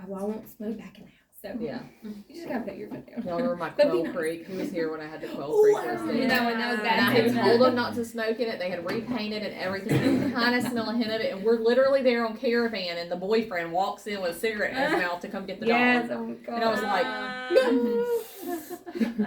won't smoke back in the house. So Yeah. you just gotta put your foot down. Y'all remember my But be Quail nice. Creek? Who was here when I had the Quail Oh, Creek? I remember listed? that one. That was And I bad. had told them not to smoke in it. They had repainted and everything. You kind of smell a hint of it. And we're literally there on Caravan, and the boyfriend walks in with a cigarette in his mouth to come get the Yes, dog. oh my God. And I was like,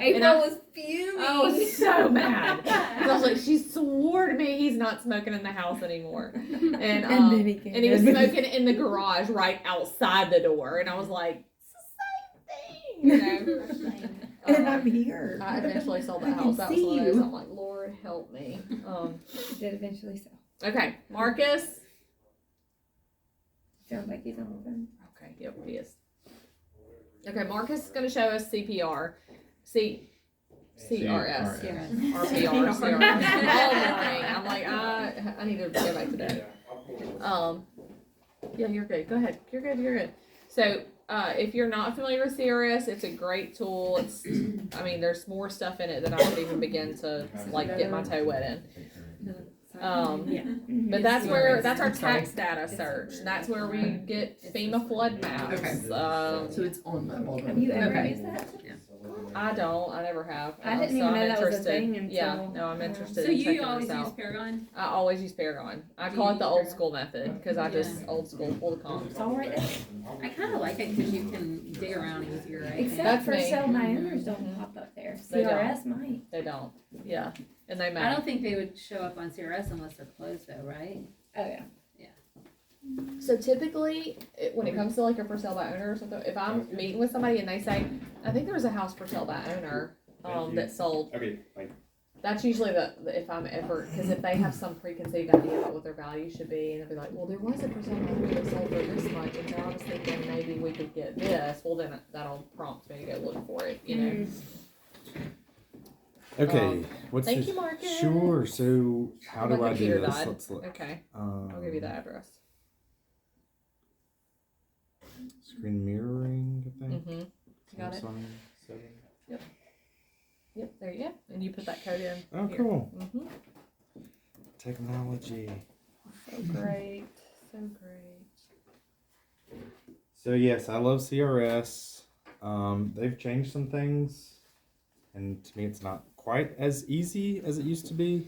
April And I- was fuming. I was so mad. 'Cause I was like, she swore to me he's not smoking in the house anymore. And And then he came and he was in. smoking in the garage right outside the door. And I was like, it's the same thing, And I'm here. I eventually sold that I can house. That was see one of those. you. I'm like, Lord help me. It did eventually sell. Okay, Marcus. Sounds like he's on the phone. Okay, yep, he is. Okay, Marcus is going to show us CPR. CRS. RPR. CRS. All morning. I'm like, I need to go back to bed. Yeah, you're good. Go ahead. You're good. So, if you're not familiar with CRS, it's a great tool. There's more stuff in it that I could even begin to like get my toe wet in. But that's our tax data search. That's where we get FEMA flood maps. Okay. So it's on my ball. Have you ever Okay. used that? I don't. I never have. I didn't so even I'm know that was a interested. thing until. Yeah, no, I'm interested So in you checking always this use out. Paragon? I always use Paragon. I Do call you it the use old Paragon? school method because I just old school pull the comps. It's all right there. I kind of like it because you can dig around easier, right? Except That's for me. sell by owners don't pop up there. They don't. CRS might. They don't. Yeah, and they I may. don't think they would show up on CRS unless they're closed though, right? Oh yeah. So typically, when it comes to like a for sale by owner or something, if I'm meeting with somebody and they say, I think there was a house for sale by owner that sold, Okay, like, that's usually the if I'm ever, because if they have some preconceived idea about what their value should be, and they'll be like, well, there was a for sale by owner that sold for this much, and so I was thinking maybe we could get this, well then that'll prompt me to go look for it, you know. Okay, what's Thank this? you, Marcus. Sure. So how My do I do computer this? died. Let's look. Okay, I'll give you the Um, address. Screen mirroring, I think. Mm-hmm. Got it. Samsung 7. Yep, there you go. And you put that code in. Oh, here. cool. Mm-hmm. Technology. So great. so great. So yes, I love CRS. They've changed some things, and to me, it's not quite as easy as it used to be,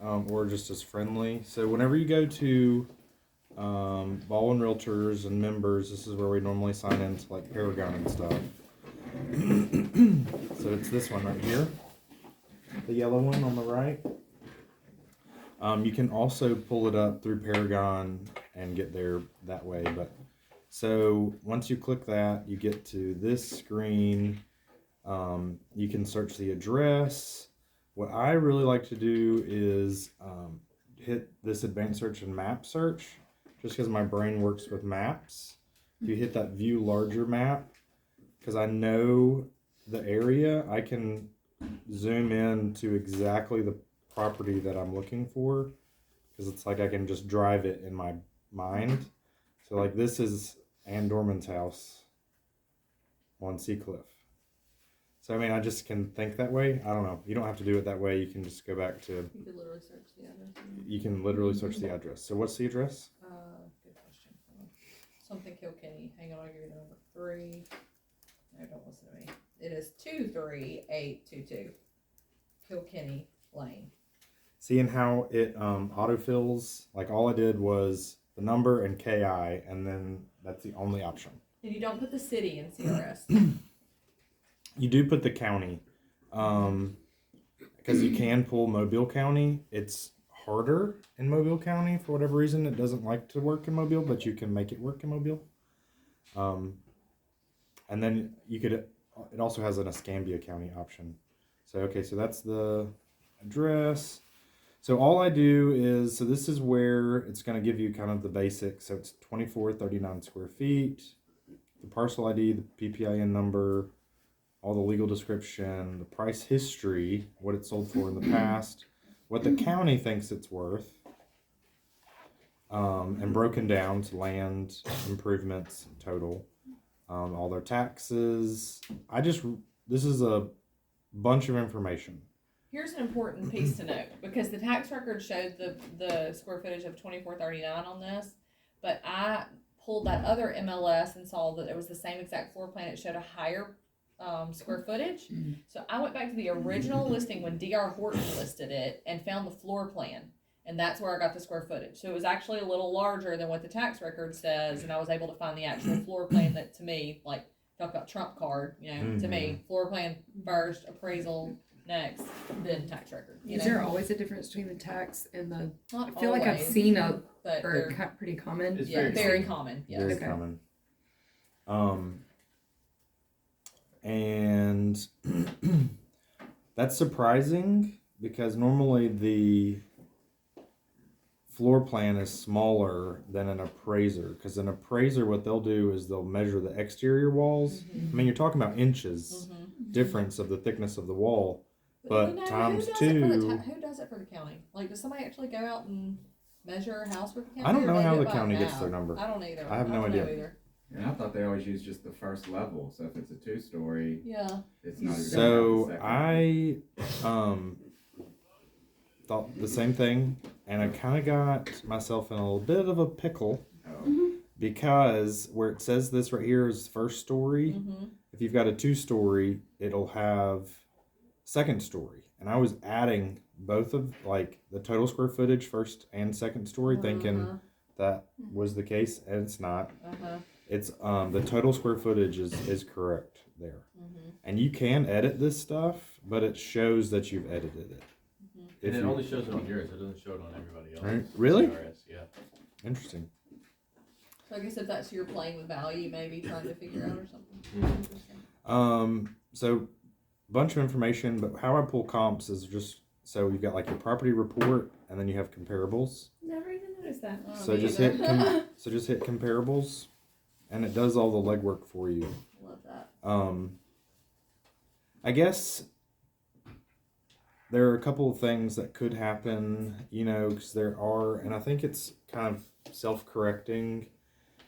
or just as friendly. So whenever you go to Baldwin Realtors and members, this is where we normally sign into like Paragon and stuff. So it's this one right here, the yellow one on the right. You can also pull it up through Paragon and get there that way. But so once you click that, you get to this screen. You can search the address. What I really like to do is hit this advanced search and map search, just because my brain works with maps. If you hit that view larger map, because I know the area, I can zoom in to exactly the property that I'm looking for, because it's like I can just drive it in my mind. So like this is Ann Dorman's house on Seacliff. So I mean, I just can think that way. I don't know. You don't have to do it that way. You can just go back to. You could literally search the address. You can literally search the address. So what's the address? Good question. Hold on. Something Kilkenny. Hang on, I'll give you the number 3. No, don't listen to me. It is 23822 Kilkenny Lane. Seeing how it autofills, like all I did was the number and KI, and then that's the only option. And you don't put the city in CRS. You do put the county, because you can pull Mobile County. It's harder in Mobile County for whatever reason. It doesn't like to work in Mobile, but you can make it work in Mobile. And then you could. It also has an Escambia County option. So okay, so that's the address. So all I do is, so this is where it's going to give you kind of the basics. So it's 2439 square feet, the parcel ID, the PPIN number, all the legal description, the price history, what it sold for in the past, what the county thinks it's worth, and broken down to land improvements total, all their taxes. This is a bunch of information. Here's an important piece to note, because the tax record showed the square footage of 2439 on this, but I pulled that other MLS and saw that it was the same exact floor plan. It showed a higher square footage. So I went back to the original listing when D.R. Horton listed it and found the floor plan, and that's where I got the square footage. So it was actually a little larger than what the tax record says, and I was able to find the actual floor plan that, to me, like, talk about trump card, to me, floor plan first, appraisal next, then tax record. Is there always a difference between the tax and the? Not I feel like I've always, seen a but or they're pretty common. It's very common. Yes. Very Okay. common. And that's surprising, because normally the floor plan is smaller than an appraiser, because an appraiser, what they'll do is they'll measure the exterior walls. I mean, you're talking about inches difference of the thickness of the wall, but do we know times who does two. Who does it for the county? Like, does somebody actually go out and measure a house for the county? I don't or know they how do it the by county gets map? their number. I don't either. I have no don't know idea. either. And I thought they always use just the first level. So if it's a 2-story, Yeah. it's not. So I thought the same thing, and I kind of got myself in a little bit of a pickle, because where it says this right here is first story. If you've got a 2-story, it'll have second story, and I was adding both of like the total square footage first and second story, thinking that was the case, and it's not. It's the total square footage is correct there, and you can edit this stuff, but it shows that you've edited it. And it only shows it on yours. It doesn't show it on everybody else. Right. Really? CRS, yeah. Interesting. So I guess if that's your playing with value, maybe trying to figure out or something. So bunch of information, but how I pull comps is just, so you've got like your property report, and then you have comparables. Never even noticed that. Oh, So me just either. hit comparables, and it does all the legwork for you. Love that. I guess there are a couple of things that could happen, because there are, and I think it's kind of self-correcting,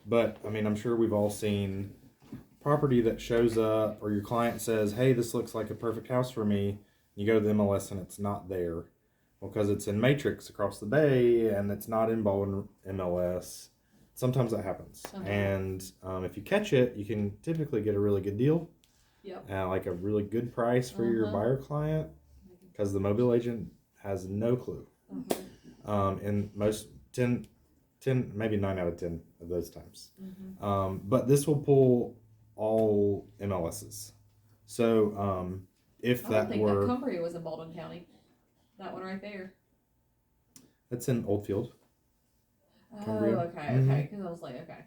but I mean, I'm sure we've all seen property that shows up, or your client says, hey, this looks like a perfect house for me. You go to the MLS and it's not there. Well, because it's in Matrix across the bay and it's not in Baldwin MLS. Sometimes that happens. And if you catch it, you can typically get a really good deal. Yep. Like a really good price for your buyer client, because the mobile agent has no clue. In most 10, maybe 9 out of 10 of those times. But this will pull all MLSs. So if I that don't think were, that Cumbria was in Baldwin County. That one right there. that's in Oldfield. Oh, Cumbria. okay. Because I was like, okay.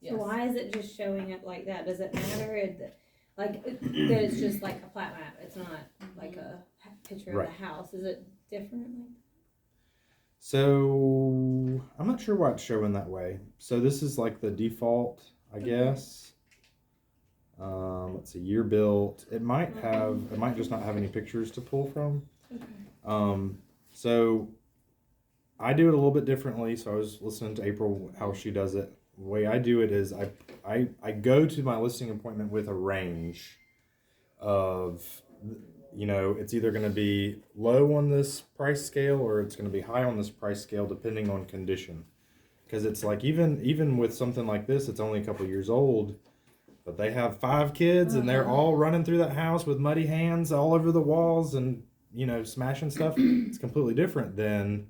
Yes. So why is it just showing up like that? Does it matter that it's just like a flat map? It's not like a picture Right. of the house. Is it different? So I'm not sure why it's showing that way. So this is like the default, I guess. Let's see, year built. It might just not have any pictures to pull from. So I do it a little bit differently. So I was listening to April how she does it. The way I do it is I go to my listing appointment with a range of, it's either going to be low on this price scale or it's going to be high on this price scale depending on condition. Because it's like even with something like this, it's only a couple years old, but they have 5 kids and they're all running through that house with muddy hands all over the walls and smashing stuff. It's completely different than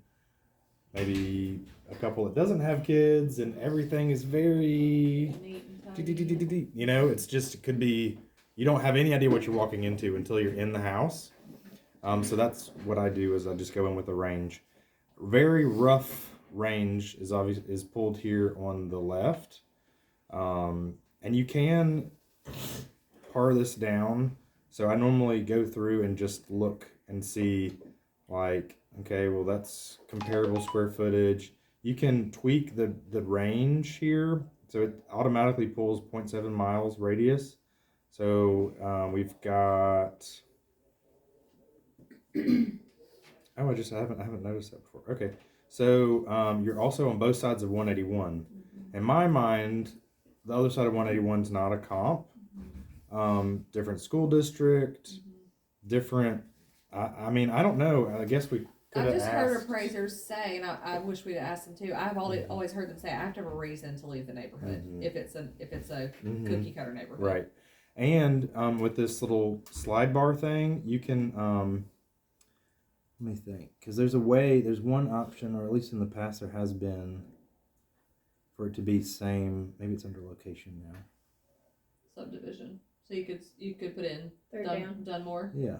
maybe a couple that doesn't have kids and everything is very it's just, it could be, you don't have any idea what you're walking into until you're in the house. So that's what I do, is I just go in with a range. Very rough range is pulled here on the left. And you can par this down. So I normally go through and just look and see, like, okay, well, that's comparable square footage. You can tweak the range here. So it automatically pulls 0.7 miles radius. So we've got, I haven't noticed that before. Okay. So you're also on both sides of 181. In my mind, the other side of 181 is not a comp. Different school district, different. I mean, I don't know. I guess we could have I just heard asked. appraisers say, and I wish we'd asked them too. I've always heard them say, I have to have a reason to leave the neighborhood if it's a cookie cutter neighborhood. Right. And with this little slide bar thing, you can. Let me think, because there's one option, or at least in the past there has been, for it to be same. Maybe it's under location now. Subdivision. So you could put in Third down. Dunmore. Yeah.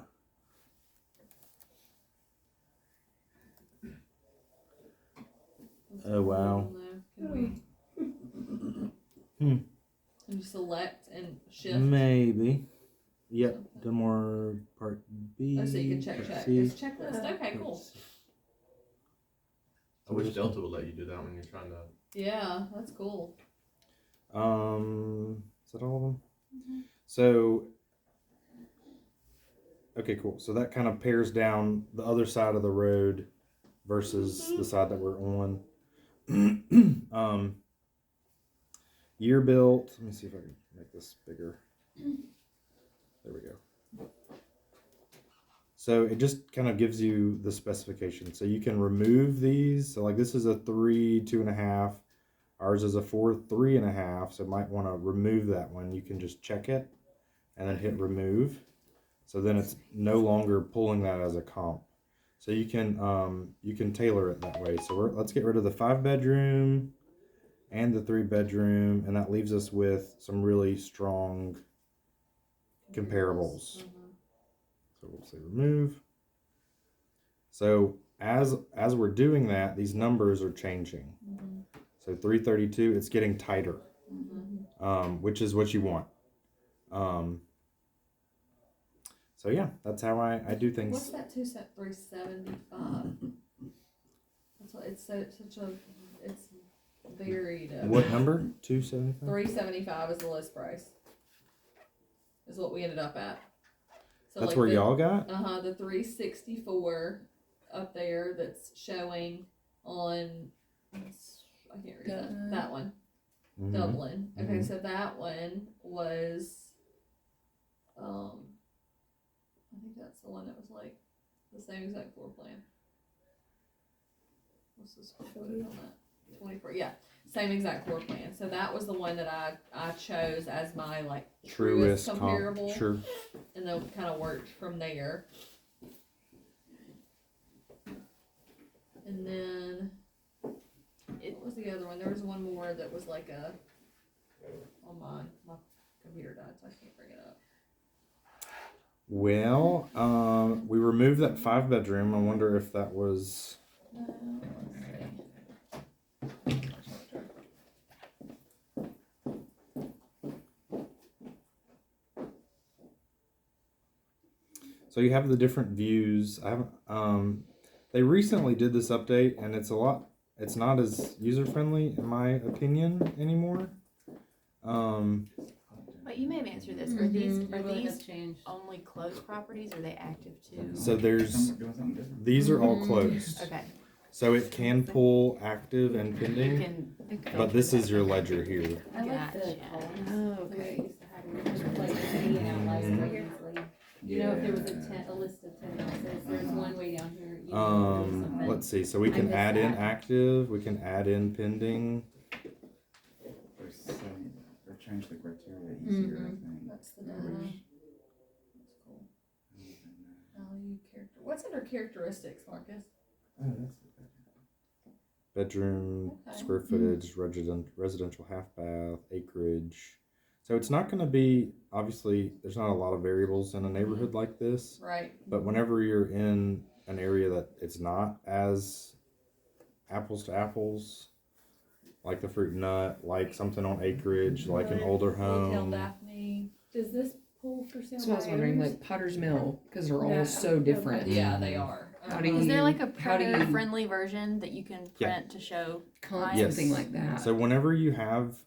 Oh, wow. Can you select and shift? Maybe. Yep. Dunmore Part B. Oh, so you can check. C. It's checklist. Okay, cool. I wish Delta would let you do that when you're trying to. Yeah, that's cool. Is that all of them? So, okay, cool. So that kind of pairs down the other side of the road versus the side that we're on. Year built. Let me see if I can make this bigger. There we go. So it just kind of gives you the specification. So you can remove these. So like this is a 3, 2.5. Ours is a 4, 3.5. So might want to remove that one. You can just check it and then hit remove. So then it's no longer pulling that as a comp. So you can tailor it that way. So let's get rid of the 5-bedroom and the 3-bedroom, and that leaves us with some really strong comparables. So we'll say remove. So as we're doing that, these numbers are changing. So 332, it's getting tighter, which is what you want. So yeah, that's how I do things. What's that 375? That's what it's it's varied. What number? 275? 375 is the list price. Is what we ended up at. So That's where y'all got? The 364 up there that's showing on, I can't read that one. Mm-hmm. Dublin. Okay, so that one was, I think that's the one that was like the same exact floor plan. What's the square footage on that? 24, yeah, same exact floor plan. So that was the one that I chose as my like truest comparable. Sure. And then kind of worked from there. And then, what was the other one? There was one more that was like on my computer died, so I can't bring it up. Well, we removed that 5-bedroom. I wonder if that was. Let's So you have the different views. I haven't. They recently did this update, and it's not as user friendly, in my opinion, anymore. But you may have answered this. Are these changed. only closed properties, or are they active too? So these are all closed. Okay. So it can pull active and You pending, can. but this is your ledger here. I like the Gotcha. columns. Oh, The way okay. it used to have them, just like hanging out like right easily. You know, if there was a list of 10 houses, there's one way down here. You know, there's something. Let's see. So we I can missed add in that. active. We can add in pending. They're setting, they're changing the criteria easier, I think. That's the data. That's cool. Value character. What's under characteristics, Marcus? Oh, that's good. Bedroom, Okay. square footage, residential half bath, acreage. So it's not going to be, obviously, there's not a lot of variables in a neighborhood like this, Right. but whenever you're in an area that it's not as apples to apples, like the fruit and nut, like something on acreage, like an older Hotel home. Daphne. Does this pull for sale So I was wondering, buyers? like Potter's Mill, because they're all No. so different. Yeah, they are. How do Is there like a How do you- printer-friendly version that you can Yeah. print to show? Something Yes. like that. So whenever you have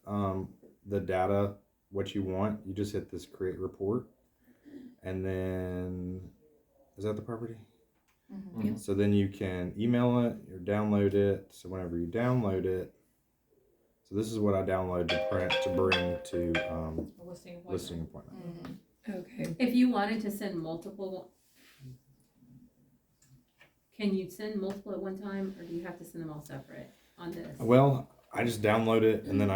the data, what you want, you just hit this create report, and then is that the property? Mhm. Yeah. So then you can email it or download it. So whenever you download it, so this is what I download to print to bring to A listing appointment. listing appointment. Mhm. Okay. If you wanted to send multiple, can you send multiple at one time, or do you have to send them all separate on this? Well, I just download it, and then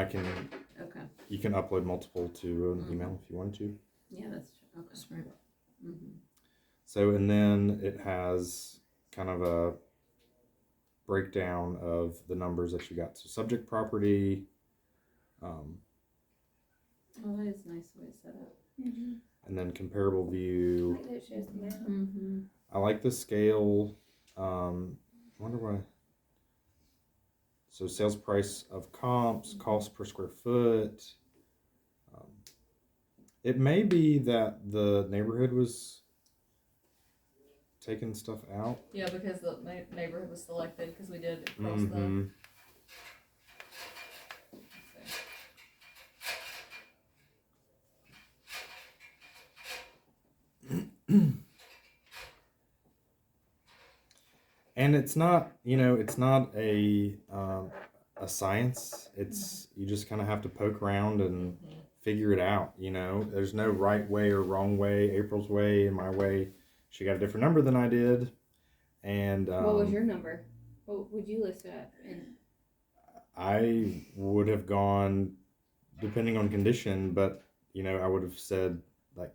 Okay, you can upload multiple to an email if you want to. yeah, that's, okay. That's right. Mhm. So, and then it has kind of a breakdown of the numbers that you got. So subject property, Oh, that is nice the way it's set up. and then comparable I view. like that it shows the map. Mm-hmm. I like the scale. Wonder why. So sales price of comps, cost per square foot. It may be that the neighborhood was taking stuff out. Yeah, because the neighborhood was selected because we did across the. Mhm. And it's not, it's not a science. It's you just kind of have to poke around and figure it out. There's no right way or wrong way. April's way and my way. She got a different number than I did, and What was your number? What would you list it at? And I would have gone, depending on condition, but I would have said like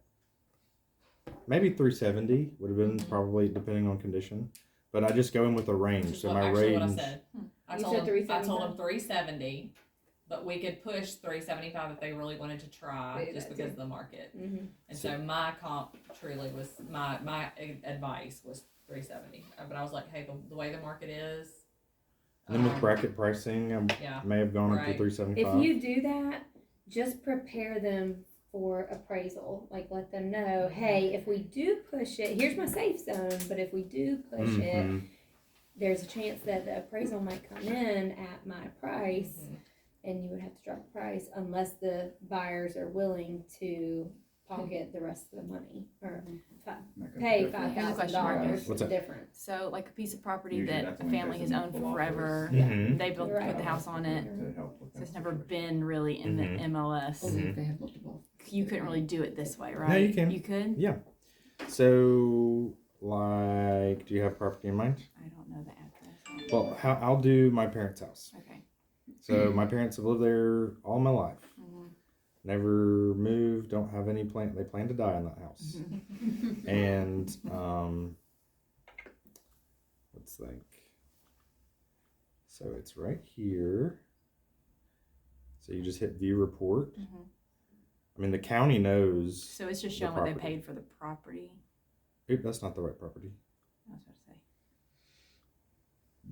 maybe 370 would have been probably depending on condition. But I just go in with a range. Which is So what, my actually range. what I said. I You told said them, I told 375? them 370, but we could push 375 if they really wanted to try, Yeah, just that because too. of the market. Mhm. And so my comp truly was my advice was 370. But I was like, hey, the way the market is. And then with bracket pricing, I Yeah. may have gone up to Right. 375. If you do that, just prepare them for appraisal. Like let them know, hey, if we do push it, here's my safe zone, but if we do push it, Mhm. there's a chance that the appraisal might come in at my price and you would have to drop the price unless the buyers are willing to pocket the rest of the money or Like a pay different- $5,000 What's the that? difference. So, like a piece of property Usually that that's a when family there's has owned multiple forever. offers. Mhm. They built Right. put the house on it. To help with So that it's never situation. been really in Mhm. the MLS. Only if they have multiple. You couldn't really do it this way, right? No, you can. You could? So, like, do you have property in mind? I don't know the address. Well, I'll do my parents' house. Okay. So my parents have lived there all my life. Mhm. Never moved. Don't have any plan. They plan to die in that house. And let's think. So it's right here. So you just hit view report. Mhm. I mean, the county knows. So it's just The showing what they property. paid for the property. Oop, that's not the right property. I was about to say.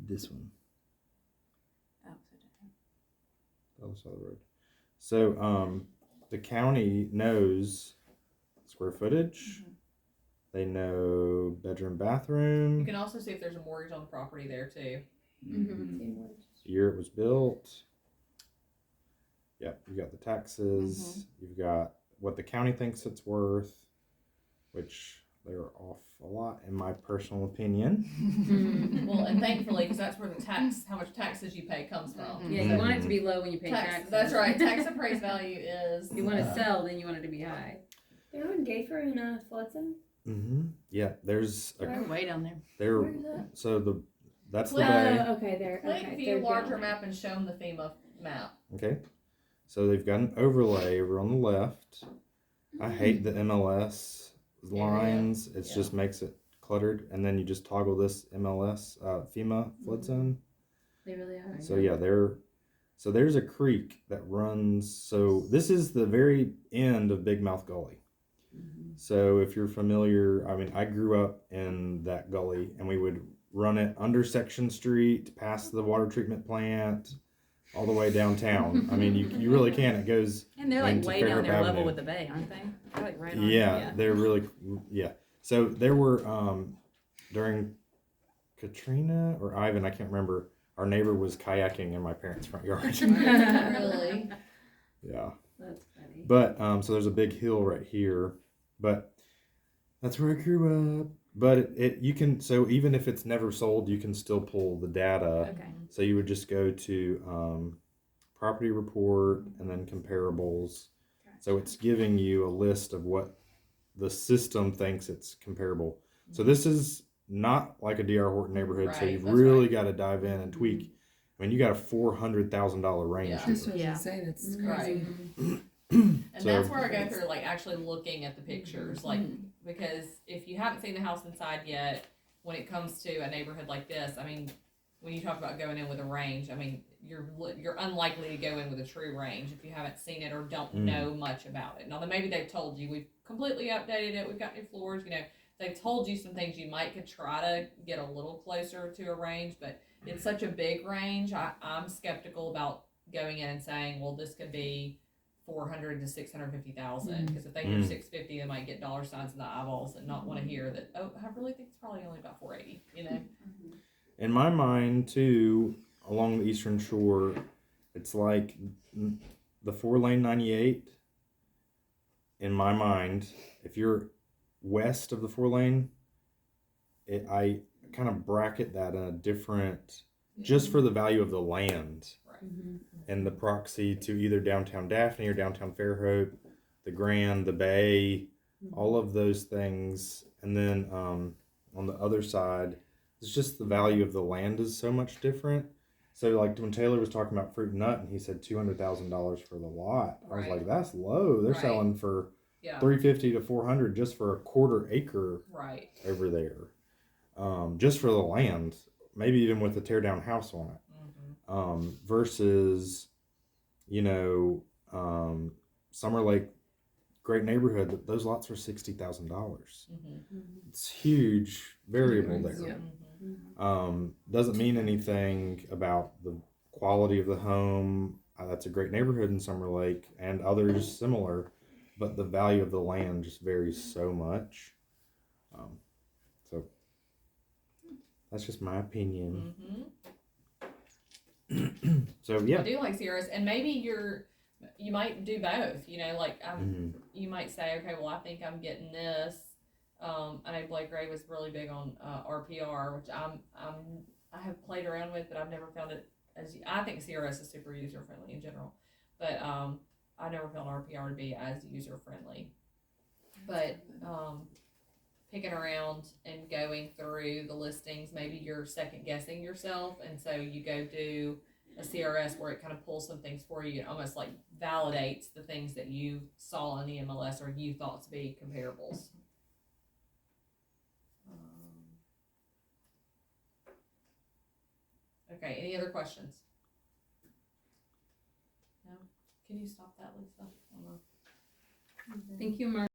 This one. Oh, so different. The other side of the road. So the county knows square footage. Mhm. They know bedroom, You bathroom, can also see if there's a mortgage on the property there too. Mm-hmm. year it was built. Yep, you got the taxes. You've got what the county thinks it's worth, which they're off a lot in my personal opinion. Well, and thankfully, because that's where the tax, how much taxes you pay comes from. Yeah, you want it to be low when you pay Tax, taxes. that's right. Tax appraised value is. If you want to sell, then you want it to be high. They're in Gayfer in a flood zone. Yeah, there's a They're way down there. there. Where's that? So that's the Click- bay. Oh, okay, there. Click Okay, view they're larger down there. map and show them the FEMA map. Okay, so they've got an overlay over on the left. I hate the MLS lines. It Yeah. just makes it cluttered, and then you just toggle this MLS FEMA flood zone. They really are. So yeah, there's a creek that runs. So this is the very end of Big Mouth Gully. So if you're familiar, I mean, I grew up in that gully, and we would run it under Section Street, past the water treatment plant, all the way downtown. I mean, you really can. It goes. And they're like into way down Fairhope there level Avenue. with the bay, aren't they? They're like right on. Yeah, they're really yeah. So there were during Katrina or Ivan, I can't remember. Our neighbor was kayaking in my parents' front yard. Really? Yeah, That's funny. but so there's a big hill right here, but that's where I grew up. But it you can so even if it's never sold, you can still pull the data. Okay. So you would just go to property report and then comparables. So it's giving you a list of what the system thinks it's comparable. So this is not like a D.R. Horton neighborhood, so Right, you've that's really right. got to dive in and tweak. I mean, you got a $400,000 range. Yeah. here. That's what I was Yeah. gonna say, that's Right. crazy. And So- that's where I go through like actually looking at the pictures, like because if you haven't seen the house inside yet, when it comes to a neighborhood like this, I mean, when you talk about going in with a range, I mean, you're unlikely to go in with a true range if you haven't seen it or don't know much about it. Now, then maybe they've told you we've completely updated it, we've got new floors, you know, they've told you some things you might could try to get a little closer to a range, but it's such a big range. I'm skeptical about going in and saying, well, this could be 400 to 650,000 because if they hear 650, they might get dollar signs in the eyeballs and not want to hear that. Oh, I really think it's probably only about 480. You know. In my mind, too, along the Eastern Shore, it's like the 4-lane 98. In my mind, if you're west of the 4-lane, I kind of bracket that in a different, just for the value of the land and the proxy to either downtown Daphne or downtown Fairhope, the Grand, the Bay, all of those things. And then on the other side, it's just the value of the land is so much different. So like when Taylor was talking about Fruit and Nut and he said $200,000 for the lot, I was Right. like, that's low. They're Right. selling for Yeah. 350 to 400 just for a quarter acre Right. over there, just for the land. Maybe even with a tear down house on it. Versus, you know, Summer Lake, great neighborhood. Those lots are $60,000. It's huge variable there. Yeah. Doesn't mean anything about the quality of the home. That's a great neighborhood in Summer Lake and others similar, but the value of the land just varies so much. So that's just my opinion. So I yeah. do like Sierras, and maybe you might do both. You know, like you might say, okay, well, I think I'm getting this. I know Blake Gray was really big on RPR, which I have played around with, but I've never found it as. I think Sierras is super user friendly in general, but I never found RPR to be as user friendly. But picking around and going through the listings, maybe you're second guessing yourself, and so you go do a CRS where it kind of pulls some things for you. It almost like validates the things that you saw in the MLS or you thought to be comparables. Okay, any other questions? No? Can you stop that, Lisa? Thank you, Mark.